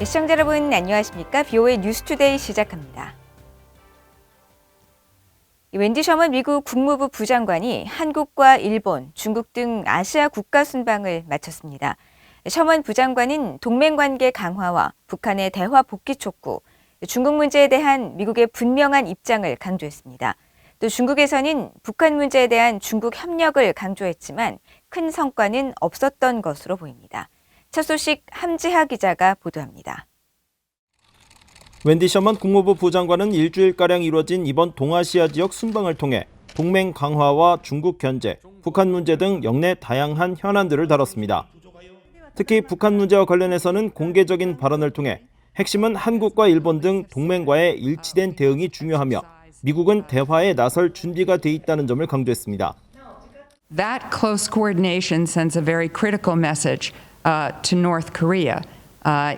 시청자 여러분 안녕하십니까? BOA 뉴스투데이 시작합니다. 웬디 셔먼 미국 국무부 부장관이 한국과 일본, 중국 등 아시아 국가 순방을 마쳤습니다. 셔먼 부장관은 동맹관계 강화와 북한의 대화 복귀 촉구, 중국 문제에 대한 미국의 분명한 입장을 강조했습니다. 또 중국에서는 북한 문제에 대한 중국 협력을 강조했지만 큰 성과는 없었던 것으로 보입니다. 첫 소식 함지하 기자가 보도합니다. 웬디 셔먼 국무부 부장관은 일주일가량 이루어진 이번 동아시아 지역 순방을 통해 동맹 강화와 중국 견제, 북한 문제 등 역내 다양한 현안들을 다뤘습니다. 특히 북한 문제와 관련해서는 공개적인 발언을 통해 핵심은 한국과 일본 등 동맹과의 일치된 대응이 중요하며 미국은 대화에 나설 준비가 돼 있다는 점을 강조했습니다. That close coordination sends a very critical message to North Korea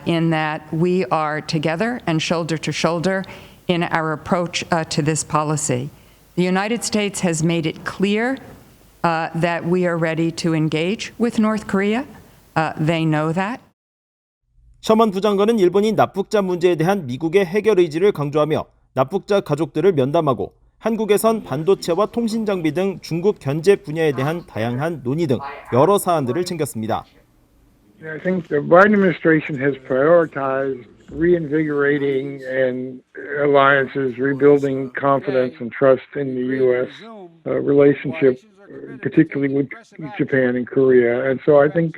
in that we are together and shoulder to shoulder in our approach to this policy. The United States has made it clear that we are ready to engage with North Korea. They know that. 셔먼 부장관은 일본이 납북자 문제에 대한 미국의 해결 의지를 강조하며 납북자 가족들을 면담하고 한국에선 반도체와 통신 장비 등 중국 견제 분야에 대한 다양한 논의 등 여러 사안들을 챙겼습니다. I think the Biden administration has prioritized reinvigorating and alliances, rebuilding confidence and trust in the U.S. Relationship, particularly with Japan and Korea. And so I think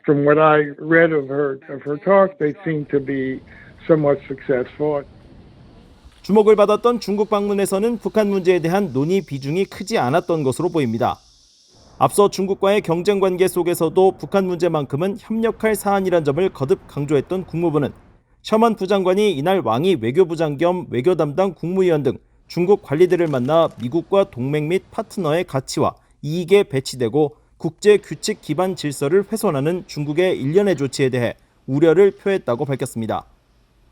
from what I read of her talk, they seem to be somewhat successful. 주목을 받았던 중국 방문에서는 북한 문제에 대한 논의 비중이 크지 않았던 것으로 보입니다. 앞서 중국과의 경쟁 관계 속에서도 북한 문제만큼은 협력할 사안이란 점을 거듭 강조했던 국무부는 셔먼 부장관이 이날 왕이 외교부장 겸 외교 담당 국무위원 등 중국 관리들을 만나 미국과 동맹 및 파트너의 가치와 이익에 배치되고 국제 규칙 기반 질서를 훼손하는 중국의 일련의 조치에 대해 우려를 표했다고 밝혔습니다.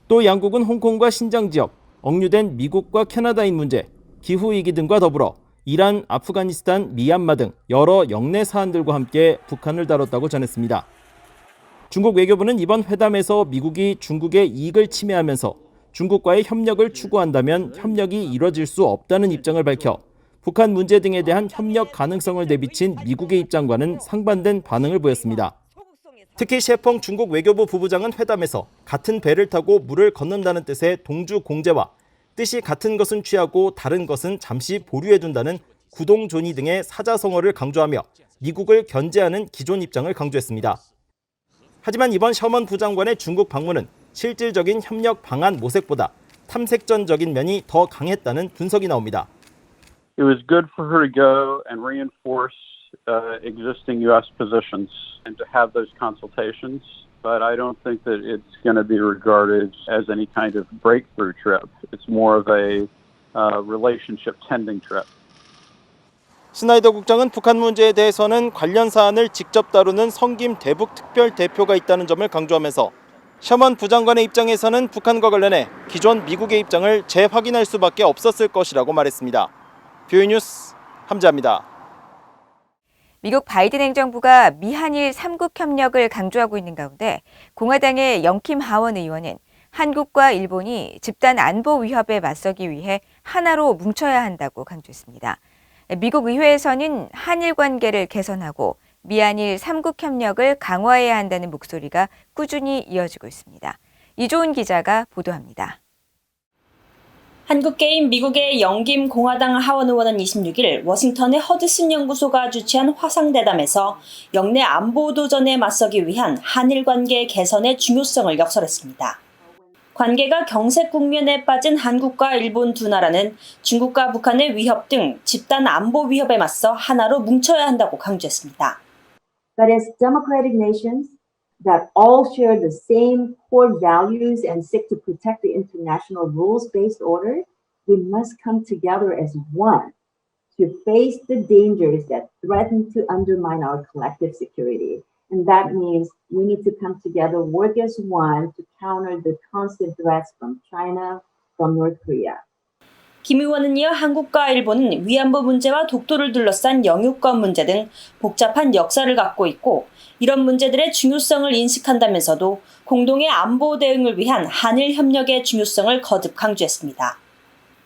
또 양국은 홍콩과 신장 지역, 억류된 미국과 캐나다인 문제, 기후위기 등과 더불어 이란, 아프가니스탄, 미얀마 등 여러 역내 사안들과 함께 북한을 다뤘다고 전했습니다. 중국 외교부는 이번 회담에서 미국이 중국의 이익을 침해하면서 중국과의 협력을 추구한다면 협력이 이뤄질 수 없다는 입장을 밝혀 북한 문제 등에 대한 협력 가능성을 내비친 미국의 입장과는 상반된 반응을 보였습니다. 특히 셰펑 중국 외교부 부부장은 회담에서 같은 배를 타고 물을 건넌다는 뜻의 동주 공제와 뜻이 같은 것은 취하고 다른 것은 잠시 보류해둔다는 구동존의 등의 사자성어를 강조하며 미국을 견제하는 기존 입장을 강조했습니다. 하지만 이번 셔먼 부장관의 중국 방문은 실질적인 협력 방안 모색보다 탐색전적인 면이 더 강했다는 분석이 나옵니다. It was good for her to go and reinforce existing U.S. positions and to have those consultations. But I don't think that it's going to be regarded as any kind of breakthrough trip. It's more of a relationship tending trip. 스나이더 국장은 북한 문제에 대해서는 관련 사안을 직접 다루는 성김 대북 특별 대표가 있다는 점을 강조하면서 셔먼 부장관의 입장에서는 북한과 관련해 기존 미국의 입장을 재확인할 수밖에 없었을 것이라고 말했습니다. BOA 뉴스 함지하입니다. 미국 바이든 행정부가 미한일 3국 협력을 강조하고 있는 가운데 공화당의 영킴 하원 의원은 한국과 일본이 집단 안보 위협에 맞서기 위해 하나로 뭉쳐야 한다고 강조했습니다. 미국 의회에서는 한일 관계를 개선하고 미한일 3국 협력을 강화해야 한다는 목소리가 꾸준히 이어지고 있습니다. 이조은 기자가 보도합니다. 한국계인 미국의 영김 공화당 하원 의원은 26일 워싱턴의 허드슨 연구소가 주최한 화상대담에서 역내 안보 도전에 맞서기 위한 한일 관계 개선의 중요성을 역설했습니다. 관계가 경색 국면에 빠진 한국과 일본 두 나라는 중국과 북한의 위협 등 집단 안보 위협에 맞서 하나로 뭉쳐야 한다고 강조했습니다. But as democratic nations that all share the same core values and seek to protect the international rules-based order, we must come together as one to face the dangers that threaten to undermine our collective security. And that means we need to come together, work as one to counter the constant threats from China, from North Korea. 김 의원은 이어 한국과 일본은 위안부 문제와 독도를 둘러싼 영유권 문제 등 복잡한 역사를 갖고 있고 이런 문제들의 중요성을 인식한다면서도 공동의 안보 대응을 위한 한일 협력의 중요성을 거듭 강조했습니다.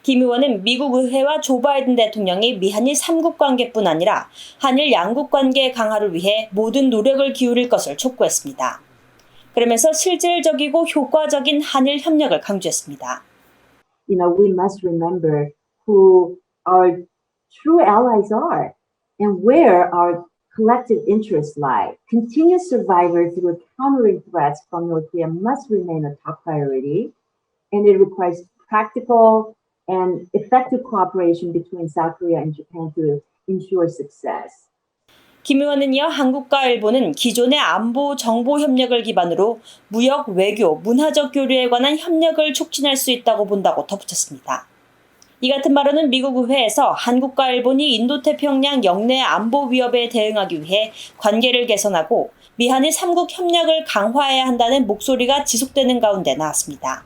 김 의원은 미국 의회와 조 바이든 대통령이 미한일 3국 관계뿐 아니라 한일 양국 관계 강화를 위해 모든 노력을 기울일 것을 촉구했습니다. 그러면서 실질적이고 효과적인 한일 협력을 강조했습니다. You know, we must remember who our true allies are and where our collective interests lie. Continuous survival through countering threats from North Korea must remain a top priority, and it requires practical and effective cooperation between South Korea and Japan to ensure success. 김 의원은 이어 한국과 일본은 기존의 안보 정보 협력을 기반으로 무역, 외교, 문화적 교류에 관한 협력을 촉진할 수 있다고 본다고 덧붙였습니다. 이 같은 발언은 미국 의회에서 한국과 일본이 인도태평양 영내 안보 위협에 대응하기 위해 관계를 개선하고 미한일 3국 협력을 강화해야 한다는 목소리가 지속되는 가운데 나왔습니다.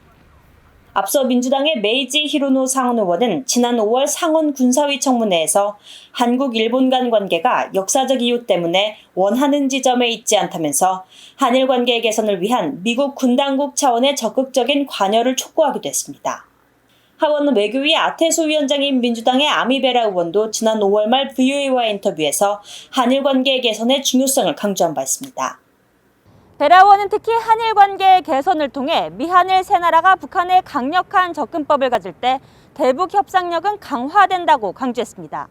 앞서 민주당의 메이지 히로노 상원 의원은 지난 5월 상원 군사위 청문회에서 한국-일본 간 관계가 역사적 이유 때문에 원하는 지점에 있지 않다면서 한일 관계 개선을 위한 미국 군당국 차원의 적극적인 관여를 촉구하기도 했습니다. 하원 외교위 아테소 위원장인 민주당의 아미베라 의원도 지난 5월 말 VOA와의 인터뷰에서 한일 관계 개선의 중요성을 강조한 바 있습니다. 베라 의원은 특히 한일 관계 개선을 통해 미한일 세 나라가 북한의 강력한 접근법을 가질 때 대북 협상력은 강화된다고 강조했습니다.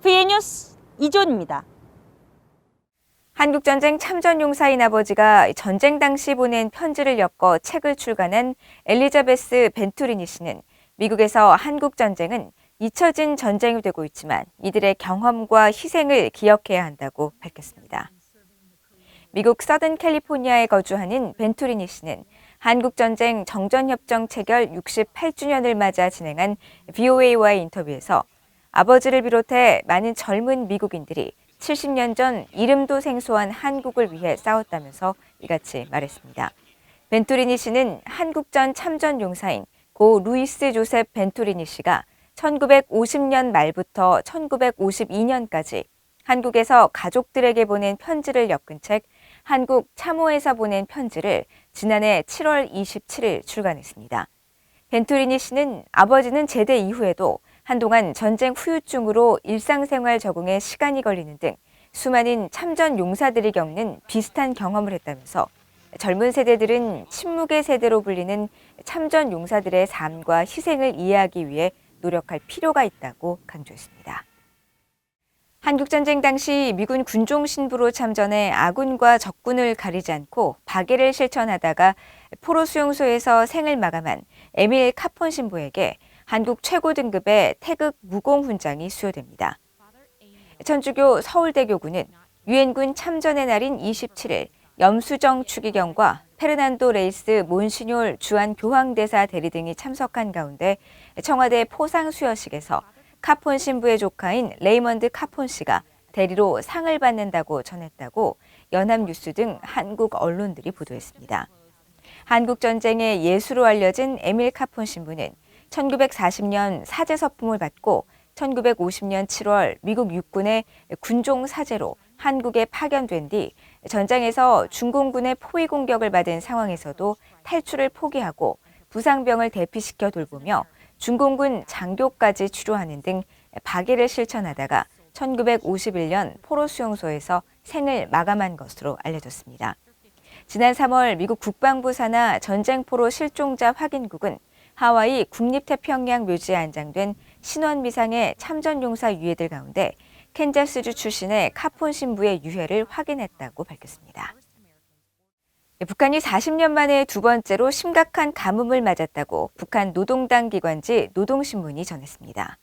VA 뉴스 이존입니다. 한국전쟁 참전용사인 아버지가 전쟁 당시 보낸 편지를 엮어 책을 출간한 엘리자베스 벤투리니 씨는 미국에서 한국전쟁은 잊혀진 전쟁이 되고 있지만 이들의 경험과 희생을 기억해야 한다고 밝혔습니다. 미국 서든 캘리포니아에 거주하는 벤투리니 씨는 한국전쟁 정전협정 체결 68주년을 맞아 진행한 VOA와의 인터뷰에서 아버지를 비롯해 많은 젊은 미국인들이 70년 전 이름도 생소한 한국을 위해 싸웠다면서 이같이 말했습니다. 벤투리니 씨는 한국전 참전용사인 고 루이스 조셉 벤투리니 씨가 1950년 말부터 1952년까지 한국에서 가족들에게 보낸 편지를 엮은 책 한국 참호에서 보낸 편지를 지난해 7월 27일 출간했습니다. 벤투리니 씨는 아버지는 제대 이후에도 한동안 전쟁 후유증으로 일상생활 적응에 시간이 걸리는 등 수많은 참전 용사들이 겪는 비슷한 경험을 했다면서 젊은 세대들은 침묵의 세대로 불리는 참전 용사들의 삶과 희생을 이해하기 위해 노력할 필요가 있다고 강조했습니다. 한국전쟁 당시 미군 군종 신부로 참전해 아군과 적군을 가리지 않고 박애를 실천하다가 포로 수용소에서 생을 마감한 에밀 카폰 신부에게 한국 최고 등급의 태극 무공훈장이 수여됩니다. 천주교 서울대교구는 유엔군 참전의 날인 27일 염수정 추기경과 페르난도 레이스 몬시뇰 주한 교황대사 대리 등이 참석한 가운데 청와대 포상 수여식에서 카폰 신부의 조카인 레이먼드 카폰 씨가 대리로 상을 받는다고 전했다고 연합뉴스 등 한국 언론들이 보도했습니다. 한국전쟁의 예수로 알려진 에밀 카폰 신부는 1940년 사제서품을 받고 1950년 7월 미국 육군의 군종 사제로 한국에 파견된 뒤 전장에서 중공군의 포위 공격을 받은 상황에서도 탈출을 포기하고 부상병을 대피시켜 돌보며 중공군 장교까지 추로하는 등 박애를 실천하다가 1951년 포로 수용소에서 생을 마감한 것으로 알려졌습니다. 지난 3월 미국 국방부 산하 전쟁포로 실종자 확인국은 하와이 국립태평양 묘지에 안장된 신원미상의 참전용사 유해들 가운데 캔자스주 출신의 카폰 신부의 유해를 확인했다고 밝혔습니다. 북한이 40년 만에 두 번째로 심각한 가뭄을 맞았다고 북한 노동당 기관지 노동신문이 전했습니다.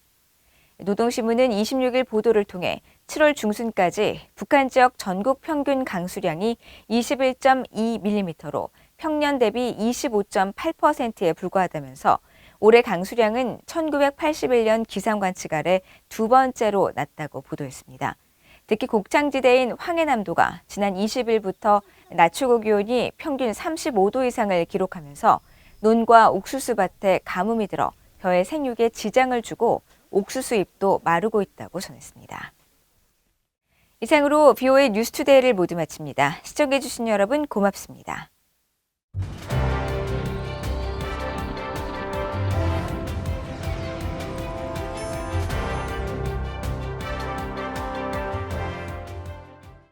노동신문은 26일 보도를 통해 7월 중순까지 북한 지역 전국 평균 강수량이 21.2mm로 평년 대비 25.8%에 불과하다면서 올해 강수량은 1981년 기상관측 아래 두 번째로 낮다고 보도했습니다. 특히 곡창지대인 황해남도가 지난 20일부터 낮 최고 기온이 평균 35도 이상을 기록하면서 논과 옥수수밭에 가뭄이 들어 벼의 생육에 지장을 주고 옥수수 잎도 마르고 있다고 전했습니다. 이상으로 BOA 뉴스투데이를 모두 마칩니다. 시청해주신 여러분 고맙습니다.